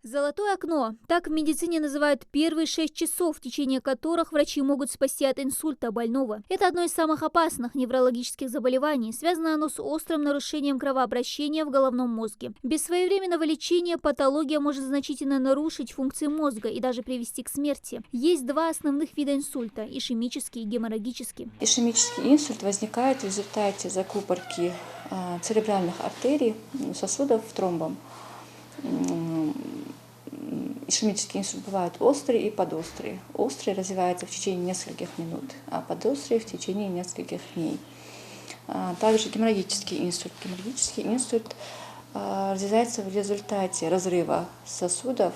Золотое окно. Так в медицине называют первые 6 часов, в течение которых врачи могут спасти от инсульта больного. Это одно из самых опасных неврологических заболеваний. Связано оно с острым нарушением кровообращения в головном мозге. Без своевременного лечения патология может значительно нарушить функции мозга и даже привести к смерти. Есть два основных вида инсульта – ишемический и геморрагический. Ишемический инсульт возникает в результате закупорки церебральных артерий, сосудов тромбом. Ишемический инсульт бывает острый и подострый. Острый развивается в течение нескольких минут, а подострый в течение нескольких дней. Также геморрагический инсульт. Геморрагический инсульт развивается в результате разрыва сосудов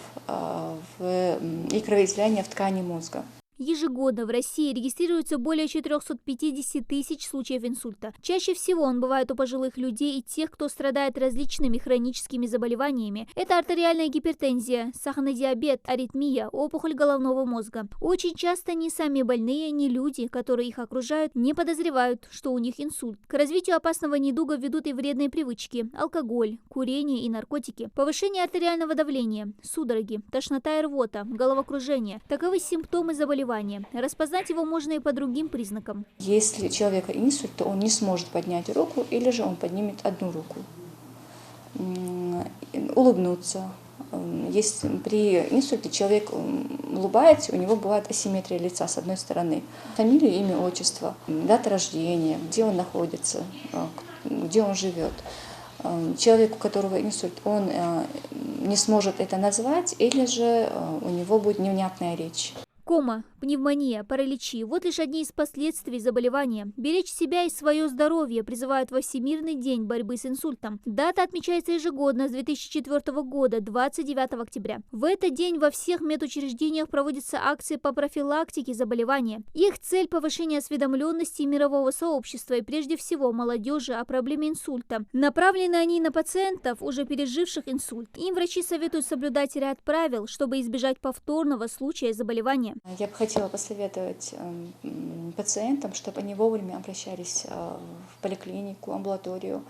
и кровоизлияния в ткани мозга. Ежегодно в России регистрируется более 450 тысяч случаев инсульта. Чаще всего он бывает у пожилых людей и тех, кто страдает различными хроническими заболеваниями. Это артериальная гипертензия, сахарный диабет, аритмия, опухоль головного мозга. Очень часто ни сами больные, ни люди, которые их окружают, не подозревают, что у них инсульт. К развитию опасного недуга ведут и вредные привычки – алкоголь, курение и наркотики, повышение артериального давления, судороги, тошнота и рвота, головокружение. Таковы симптомы заболевания. Распознать его можно и по другим признакам. Если у человека инсульт, то он не сможет поднять руку, или же он поднимет одну руку. Улыбнуться. Если при инсульте человек улыбается, у него бывает асимметрия лица с одной стороны. Фамилия, имя, отчество, дата рождения, где он находится, где он живет. Человек, у которого инсульт, он не сможет это назвать, или же у него будет невнятная речь. Кома, пневмония, параличи – вот лишь одни из последствий заболевания. Беречь себя и свое здоровье призывают во Всемирный день борьбы с инсультом. Дата отмечается ежегодно с 2004 года, 29 октября. В этот день во всех медучреждениях проводятся акции по профилактике заболевания. Их цель – повышение осведомленности мирового сообщества и прежде всего молодежи о проблеме инсульта. Направлены они на пациентов, уже переживших инсульт. Им врачи советуют соблюдать ряд правил, чтобы избежать повторного случая заболевания. Я бы хотела посоветовать пациентам, чтобы они вовремя обращались в поликлинику, амбулаторию,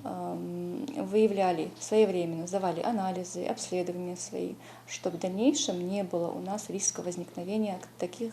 выявляли своевременно, сдавали анализы, обследования свои, чтобы в дальнейшем не было у нас риска возникновения таких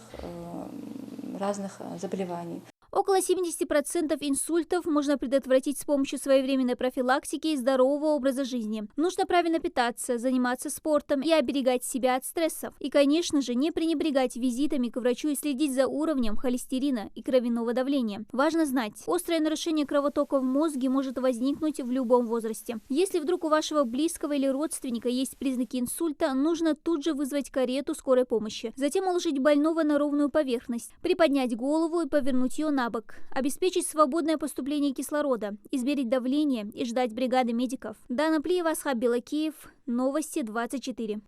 разных заболеваний. Около 70% инсультов можно предотвратить с помощью своевременной профилактики и здорового образа жизни. Нужно правильно питаться, заниматься спортом и оберегать себя от стрессов. И, конечно же, не пренебрегать визитами к врачу и следить за уровнем холестерина и кровяного давления. Важно знать, острое нарушение кровотока в мозге может возникнуть в любом возрасте. Если вдруг у вашего близкого или родственника есть признаки инсульта, нужно тут же вызвать карету скорой помощи. Затем уложить больного на ровную поверхность, приподнять голову и повернуть ее на бок, обеспечить свободное поступление кислорода, измерить давление и ждать бригады медиков. Дана Плиева, Асхаб Белакиев, Новости 24.